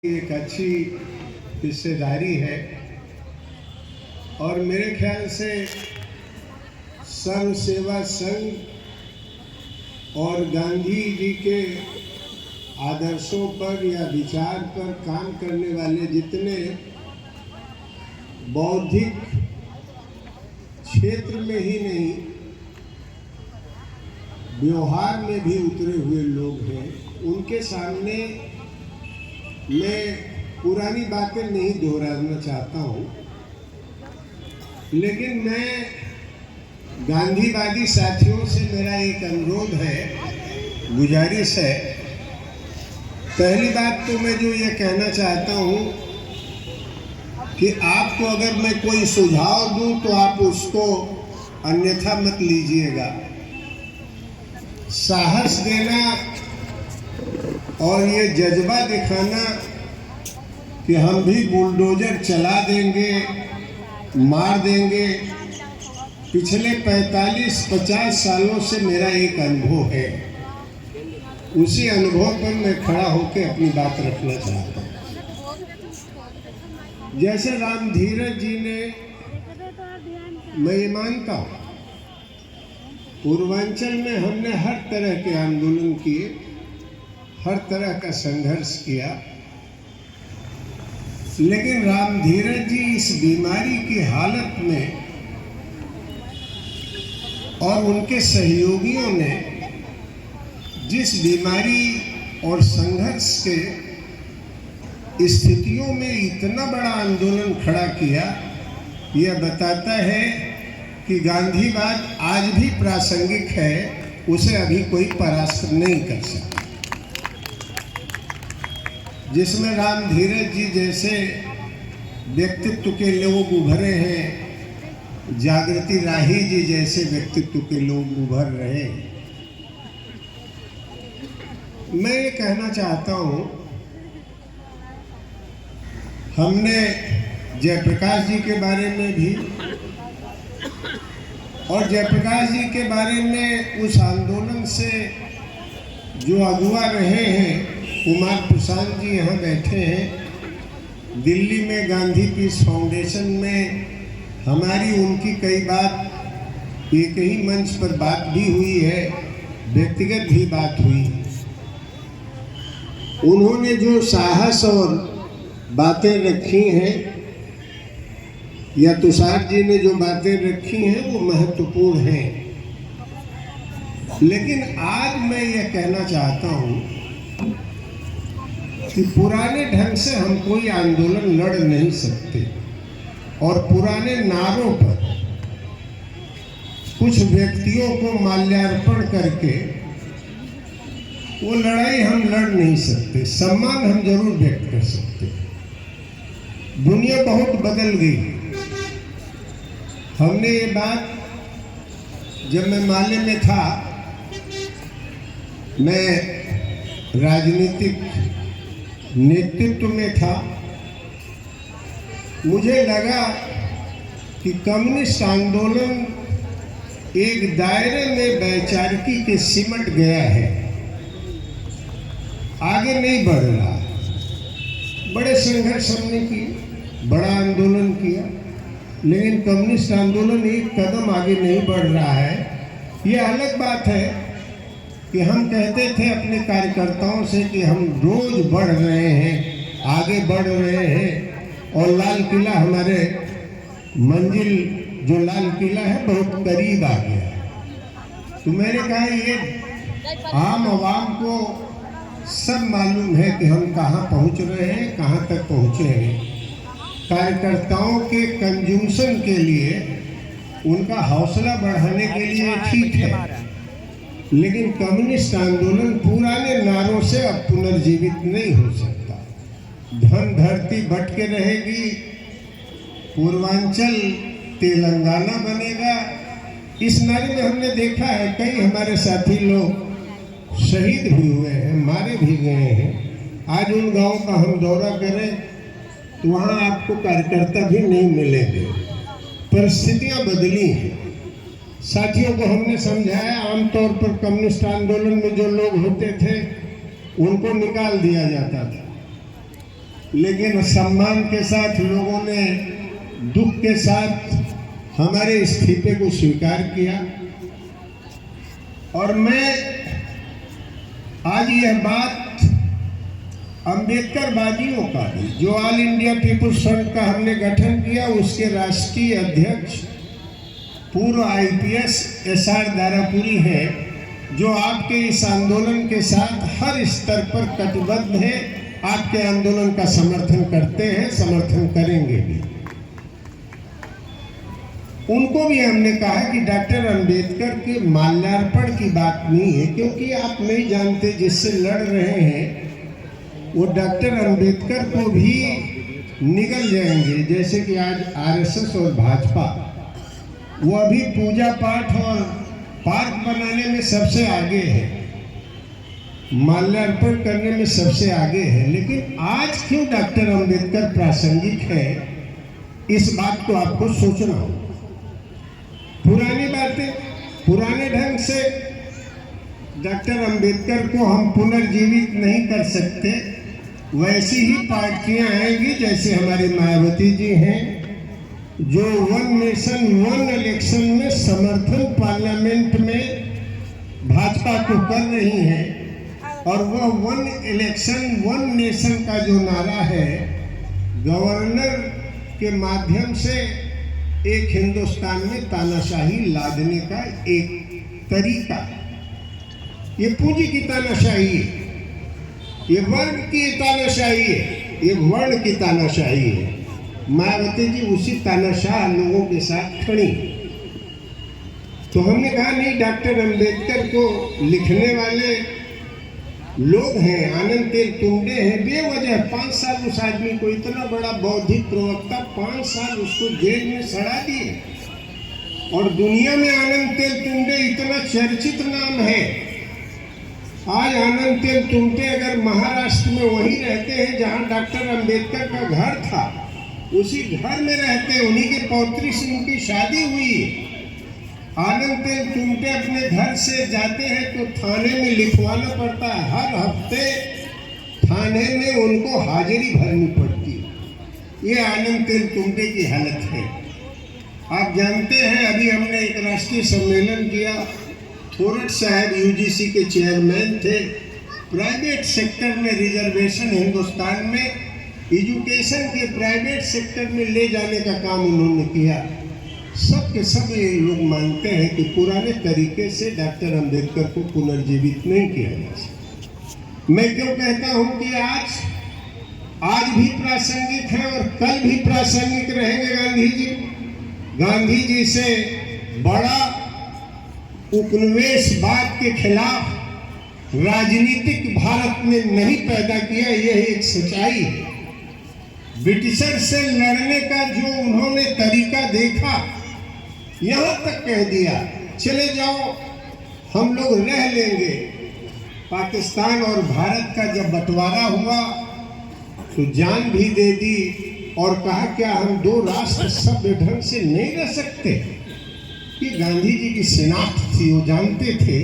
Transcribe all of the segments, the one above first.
एक अच्छी हिस्सेदारी है और मेरे ख्याल से सर्व सेवा संघ और गांधी जी के आदर्शों पर या विचार पर काम करने वाले जितने बौद्धिक क्षेत्र में ही नहीं व्यवहार में भी उतरे हुए लोग हैं, उनके सामने मैं पुरानी बातें नहीं दोहराना चाहता हूँ, लेकिन मैं गांधीवादी साथियों से मेरा एक अनुरोध है, गुजारिश है। पहली बात तो मैं जो ये कहना चाहता हूँ कि आपको अगर मैं कोई सुझाव दूँ तो आप उसको अन्यथा मत लीजिएगा। साहस देना और ये जज्बा दिखाना कि हम भी बुलडोजर चला देंगे, मार देंगे, पिछले 45-50 सालों से मेरा एक अनुभव है। उसी अनुभव पर मैं खड़ा होकर अपनी बात रखना चाहता हूँ। जैसे राम धीरज जी ने, मैं ये मानता हूँ, पूर्वांचल में हमने हर तरह के आंदोलन किए, हर तरह का संघर्ष किया, लेकिन राम धीरज जी इस बीमारी की हालत में और उनके सहयोगियों ने जिस बीमारी और संघर्ष के स्थितियों में इतना बड़ा आंदोलन खड़ा किया, यह बताता है कि गांधीवाद आज भी प्रासंगिक है, उसे अभी कोई परास्त नहीं कर सकता। जिसमें राम धीरज जी जैसे व्यक्तित्व के लोग उभरे हैं, जागृति राही जी जैसे व्यक्तित्व के लोग उभर रहे हैं। मैं ये कहना चाहता हूँ, हमने जयप्रकाश जी के बारे में भी और जयप्रकाश जी के बारे में उस आंदोलन से जो अगुवा रहे हैं, कुमार प्रसाद जी यहाँ बैठे हैं, दिल्ली में गांधी पीस फाउंडेशन में हमारी उनकी कई बात एक ही मंच पर बात भी हुई है, व्यक्तिगत भी बात हुई। उन्होंने जो साहस और बातें रखी हैं या तुषार जी ने जो बातें रखी हैं वो महत्वपूर्ण हैं, लेकिन आज मैं ये कहना चाहता हूँ कि पुराने ढंग से हम कोई आंदोलन लड़ नहीं सकते और पुराने नारों पर कुछ व्यक्तियों को माल्यार्पण करके वो लड़ाई हम लड़ नहीं सकते। सम्मान हम जरूर व्यक्त कर सकते। दुनिया बहुत बदल गई। हमने ये बात, जब मैं माले में था, मैं राजनीतिक नेतृत्व में था, मुझे लगा कि कम्युनिस्ट आंदोलन एक दायरे में वैचारिकी के सिमट गया है, आगे नहीं बढ़ रहा। बड़े संघर्ष हमने किए, बड़ा आंदोलन किया, लेकिन कम्युनिस्ट आंदोलन एक कदम आगे नहीं बढ़ रहा है। ये अलग बात है कि हम कहते थे अपने कार्यकर्ताओं से कि हम रोज बढ़ रहे हैं, आगे बढ़ रहे हैं और लाल किला, हमारे मंजिल जो लाल किला है बहुत करीब आ गया। तो मैंने कहा ये आम आवाम को सब मालूम है कि हम कहाँ पहुँच रहे हैं, कहाँ तक पहुँचे हैं। कार्यकर्ताओं के कंजम्पशन के लिए, उनका हौसला बढ़ाने के लिए ठीक है, लेकिन कम्युनिस्ट आंदोलन पुराने नारों से अब पुनर्जीवित नहीं हो सकता। धन धरती भटके रहेगी, पूर्वांचल तेलंगाना बनेगा। इस नारे में हमने देखा है कई हमारे साथी लोग शहीद भी हुए हैं, मारे भी गए हैं। आज उन गांवों का हम दौरा करें तो वहाँ आपको कार्यकर्ता भी नहीं मिलेंगे। परिस्थितियाँ बदली हैं। साथियों को हमने समझाया, आमतौर पर कम्युनिस्ट आंदोलन में जो लोग होते थे उनको निकाल दिया जाता था, लेकिन सम्मान के साथ लोगों ने दुख के साथ हमारे इस्तीफे को स्वीकार किया। और मैं आज यह बात अंबेडकर वादियों का भी, जो ऑल इंडिया पीपुल्स फ्रंट का हमने गठन किया, उसके राष्ट्रीय अध्यक्ष पूर्व IPS SR दारापुरी है, जो आपके इस आंदोलन के साथ हर स्तर पर कटिबद्ध है, आपके आंदोलन का समर्थन करते हैं, समर्थन करेंगे भी। उनको भी हमने कहा कि डॉक्टर अंबेडकर के माल्यार्पण की बात नहीं है, क्योंकि आप नहीं जानते जिससे लड़ रहे हैं वो डॉक्टर अंबेडकर को भी निगल जाएंगे। जैसे कि आज RSS और भाजपा वो अभी पूजा पाठ और पार्क बनाने में सबसे आगे है, माल्यार्पण करने में सबसे आगे है, लेकिन आज क्यों डॉक्टर अंबेडकर प्रासंगिक है, इस बात को आपको सोचना हो। पुरानी बातें, पुराने ढंग से डॉक्टर अंबेडकर को हम पुनर्जीवित नहीं कर सकते। वैसी ही पार्टियां आएंगी जैसे हमारी मायावती जी हैं, जो वन नेशन वन इलेक्शन में समर्थन पार्लियामेंट में भाजपा को कर रही हैं। और वह वन इलेक्शन वन नेशन का जो नारा है, गवर्नर के माध्यम से एक हिंदुस्तान में तानाशाही लादने का एक तरीका, ये पूंजी की तानाशाही है, ये वर्ण की तानाशाही है, ये वर्ण की तानाशाही है। मायावती जी उसी तानाशाह लोगों के साथ खड़ी। तो हमने कहा नहीं, डॉक्टर अंबेडकर को लिखने वाले लोग हैं, आनंद तेल तुंडे हैं, बेवजह 5 साल उस आदमी को, इतना बड़ा बौद्धिक प्रवक्ता, 5 साल उसको जेल में सड़ा दिए। और दुनिया में आनंद तेल तुंडे इतना चर्चित नाम है। आज आनंद तेल तुंडे अगर महाराष्ट्र में वहीं रहते हैं जहां डॉक्टर अंबेडकर का घर था, उसी घर में रहते, उन्हीं के पौत्री से उनकी शादी हुई है। आनंद तेल तुंटे अपने घर से जाते हैं तो थाने में लिखवाना पड़ता है, हर हफ्ते थाने में उनको हाजिरी भरनी पड़ती है। ये आनंद तेल तुंटे की हालत है। आप जानते हैं, अभी हमने एक राष्ट्रीय सम्मेलन किया, थोरट साहब UGC के चेयरमैन थे। प्राइवेट सेक्टर में रिजर्वेशन हिंदुस्तान में एजुकेशन के प्राइवेट सेक्टर में ले जाने का काम उन्होंने किया। सब के सब ये लोग मानते हैं कि पुराने तरीके से डॉक्टर अंबेडकर को पुनर्जीवित नहीं किया जा सकता। मैं क्यों कहता हूं कि आज भी प्रासंगिक है और कल भी प्रासंगिक रहेंगे गांधी जी। गांधी जी से बड़ा उपनिवेशवाद के खिलाफ राजनीतिक भारत ने नहीं पैदा किया, यह एक सच्चाई है। ब्रिटिशर से लड़ने का जो उन्होंने तरीका देखा, यहाँ तक कह दिया चले जाओ हम लोग रह लेंगे। पाकिस्तान और भारत का जब बंटवारा हुआ तो जान भी दे दी और कहा क्या हम 2 राष्ट्र सभ्य ढंग से नहीं रह सकते। ये गांधी जी की शिनाख्त थी, वो जानते थे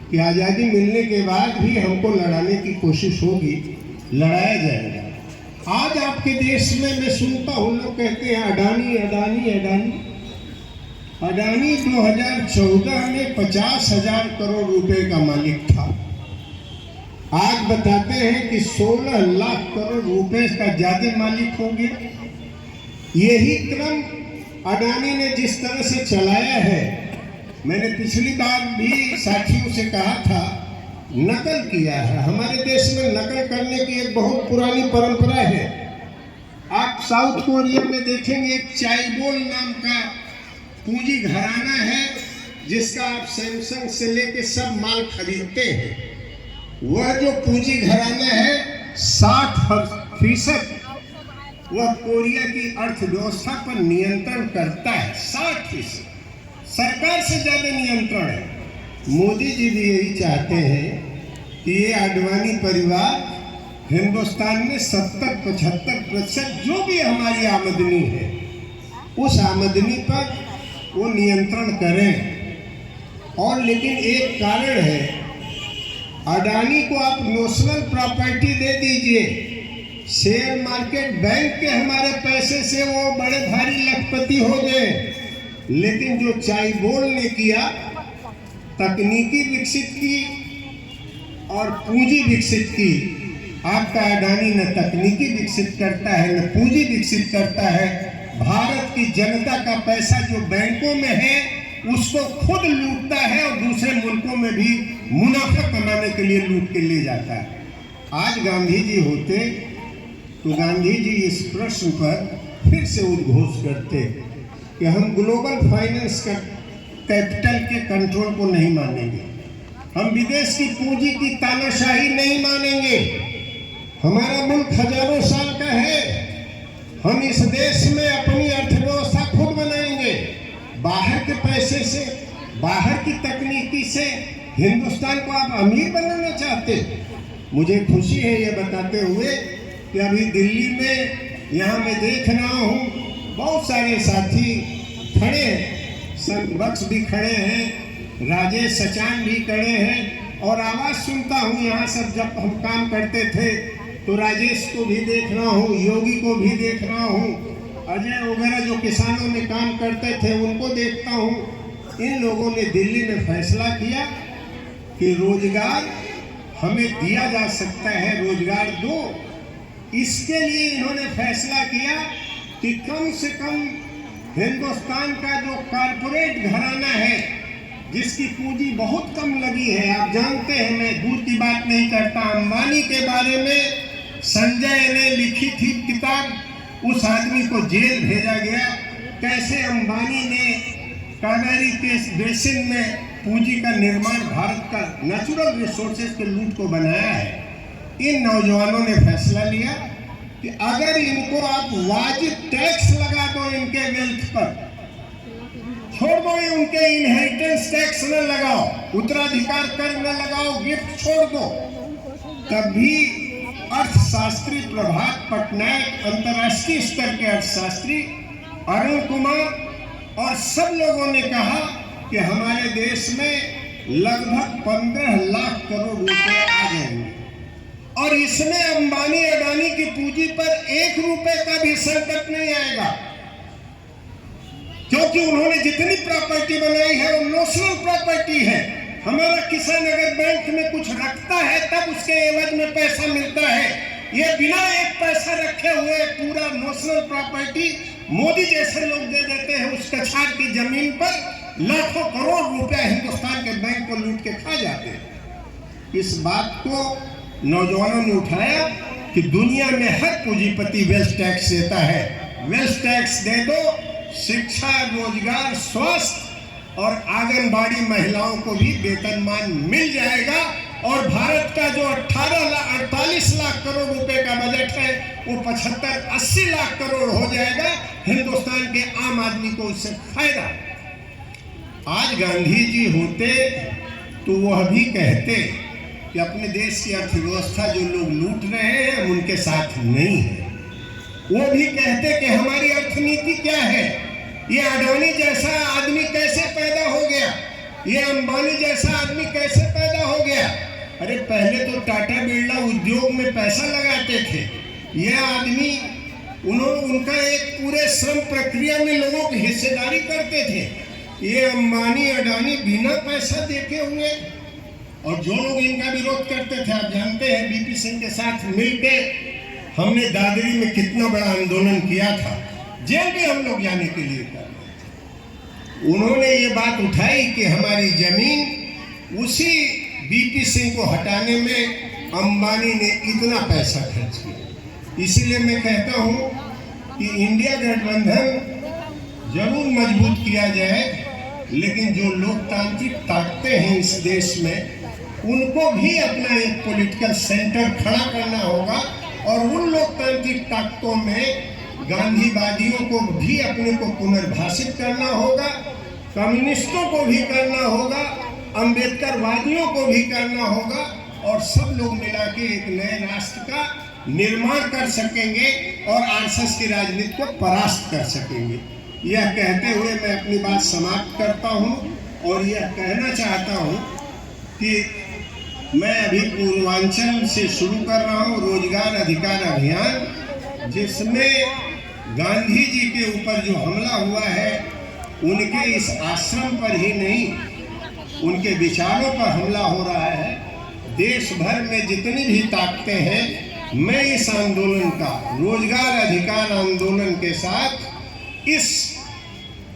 कि आज़ादी मिलने के बाद भी हमको लड़ाने की कोशिश होगी, लड़ाया जाएगा। आज आपके देश में मैं सुनता हूँ लोग कहते हैं अडानी अडानी अडानी। अडानी 2014 में 50,000 करोड़ रुपए का मालिक था। आज बताते हैं कि 16 लाख करोड़ रुपए का ज्यादा मालिक हो गया। यही क्रम अडानी ने जिस तरह से चलाया है, मैंने पिछली बार भी साथियों से कहा था, नकल किया है। हमारे देश में नकल करने की एक बहुत पुरानी परंपरा है। आप साउथ कोरिया में देखेंगे एक चाइबोल नाम का पूंजी घराना है, जिसका आप सैमसंग से लेके सब माल खरीदते हैं। वह जो पूंजी घराना है 60% वह कोरिया की अर्थव्यवस्था पर नियंत्रण करता है। 60% सरकार से ज्यादा नियंत्रण है। मोदी जी भी यही चाहते हैं कि ये आडवाणी परिवार हिंदुस्तान में 70-75% जो भी हमारी आमदनी है, उस आमदनी पर वो नियंत्रण करें। और लेकिन एक कारण है, अडानी को आप नेशनल प्रॉपर्टी दे दीजिए, शेयर मार्केट बैंक के हमारे पैसे से वो बड़े भारी लखपति हो गए, लेकिन जो चाइबोल ने किया, तकनीकी विकसित की और पूंजी विकसित की। आपका अडानी न तकनीकी विकसित करता है न पूंजी विकसित करता है। भारत की जनता का पैसा जो बैंकों में है उसको खुद लूटता है और दूसरे मुल्कों में भी मुनाफा कमाने के लिए लूट के ले जाता है। आज गांधी जी होते तो गांधी जी इस प्रश्न पर फिर से उद्घोष करते कि हम ग्लोबल फाइनेंस कैपिटल के कंट्रोल को नहीं मानेंगे, हम विदेश की पूंजी की तानाशाही नहीं मानेंगे। हमारा मुल्क हजारों साल का है, हम इस देश में अपनी अर्थव्यवस्था खुद बनाएंगे। बाहर के पैसे से, बाहर की तकनीकी से हिंदुस्तान को आप अमीर बनाना चाहते। मुझे खुशी है ये बताते हुए कि अभी दिल्ली में यहाँ मैं देख रहा हूँ बहुत सारे साथी खड़े हैं, बक्स भी खड़े हैं, राजेश सचान भी खड़े हैं, और आवाज़ सुनता हूँ यहाँ सब। जब हम काम करते थे तो राजेश को भी देख रहा हूँ, योगी को भी देख रहा हूँ, अजय वगैरह जो किसानों में काम करते थे उनको देखता हूँ। इन लोगों ने दिल्ली में फैसला किया कि रोजगार हमें दिया जा सकता है, रोजगार दो। इसके लिए इन्होंने फैसला किया कि कम से कम हिंदुस्तान का जो कारपोरेट घराना है जिसकी पूंजी बहुत कम लगी है, आप जानते हैं, मैं दूर की बात नहीं करता, अंबानी के बारे में संजय ने लिखी थी किताब, उस आदमी को जेल भेजा गया। कैसे अंबानी ने कावेरी के बेसिन में पूंजी का निर्माण, भारत का नेचुरल रिसोर्सेज के लूट को बनाया है। इन नौजवानों ने फैसला लिया कि अगर इनको आप वाजिब टैक्स लगा दो, इनके वेल्थ पर छोड़ दो, उनके इनहेरिटेंस टैक्स न लगाओ, उत्तराधिकार कर न लगाओ, गिफ्ट छोड़ दो, तभी अर्थशास्त्री प्रभात पटनायक, अंतर्राष्ट्रीय स्तर के अर्थशास्त्री अरुण कुमार और सब लोगों ने कहा कि हमारे देश में लगभग 15 लाख करोड़ रुपए आ जाएंगे और इसमें अंबानी अडानी की पूंजी पर 1 रुपए का भी संकट नहीं आएगा, क्योंकि उन्होंने जितनी प्रॉपर्टी बनाई है वो नेशनल प्रॉपर्टी है। हमारा किसान अगर बैंक में कुछ रखता है तब उसके एवज में पैसा मिलता है। ये बिना एक पैसा रखे हुए पूरा नेशनल प्रॉपर्टी मोदी जैसे लोग दे देते हैं। उस कछाड़ की जमीन पर लाखों करोड़ रुपया हिंदुस्तान के बैंक को लूट के खा जाते हैं। इस बात को नौजवानों ने उठाया कि दुनिया में हर पूंजीपति वेल्थ टैक्स देता है, वेल्थ टैक्स दे दो, शिक्षा, रोजगार, स्वास्थ्य और आंगनबाड़ी महिलाओं को भी वेतनमान मिल जाएगा और भारत का जो 48 लाख करोड़ रुपए का बजट है वो 75-80 लाख करोड़ हो जाएगा। हिंदुस्तान के आम आदमी को इससे फायदा। आज गांधी जी होते तो वह भी कहते कि अपने देश की अर्थव्यवस्था जो लोग लूट रहे हैं हम उनके साथ नहीं है। वो भी कहते कि हमारी अर्थनीति क्या है, ये अडानी जैसा आदमी कैसे पैदा हो गया, ये अंबानी जैसा आदमी कैसे पैदा हो गया। अरे पहले तो टाटा बिरला उद्योग में पैसा लगाते थे, ये आदमी उनका एक पूरे श्रम प्रक्रिया में लोगों की हिस्सेदारी करते थे। ये अंबानी अडानी बिना पैसा देखे हुए, और जो लोग इनका विरोध करते थे आप जानते हैं, बीपी सिंह के साथ मिलकर हमने दादरी में कितना बड़ा आंदोलन किया था, जेल भी हम लोग जाने के लिए कर। उन्होंने ये बात उठाई कि हमारी जमीन, उसी बीपी सिंह को हटाने में अंबानी ने इतना पैसा खर्च किया। इसीलिए मैं कहता हूँ कि इंडिया गठबंधन जरूर मजबूत किया जाए, लेकिन जो लोकतांत्रिक ताकतें हैं इस देश में उनको भी अपना एक पॉलिटिकल सेंटर खड़ा करना होगा और उन लोकतांत्रिक ताकतों में गांधीवादियों को भी अपने को पुनर्भाषित करना होगा, कम्युनिस्टों को भी करना होगा, अंबेडकरवादियों को भी करना होगा और सब लोग मिला के एक नए राष्ट्र का निर्माण कर सकेंगे और आरएसएस की राजनीति को परास्त कर सकेंगे। यह कहते हुए मैं अपनी बात समाप्त करता हूं और यह कहना चाहता हूं कि मैं अभी पूर्वांचल से शुरू कर रहा हूँ रोजगार अधिकार अभियान, जिसमें गांधी जी के ऊपर जो हमला हुआ है उनके इस आश्रम पर ही नहीं, उनके विचारों पर हमला हो रहा है। देश भर में जितनी भी ताकतें हैं, मैं इस आंदोलन का, रोजगार अधिकार आंदोलन के साथ इस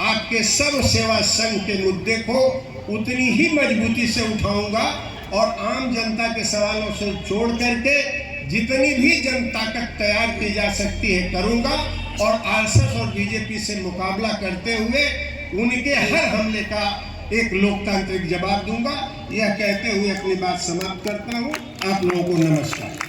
आपके सर्व सेवा संघ के मुद्दे को उतनी ही मजबूती से उठाऊंगा और आम जनता के सवालों से जोड़ करके जितनी भी जन ताकत तैयार की जा सकती है करूंगा, और आरएसएस और बीजेपी से मुकाबला करते हुए उनके हर हमले का एक लोकतांत्रिक जवाब दूंगा। यह कहते हुए अपनी बात समाप्त करता हूं। आप लोगों को नमस्कार।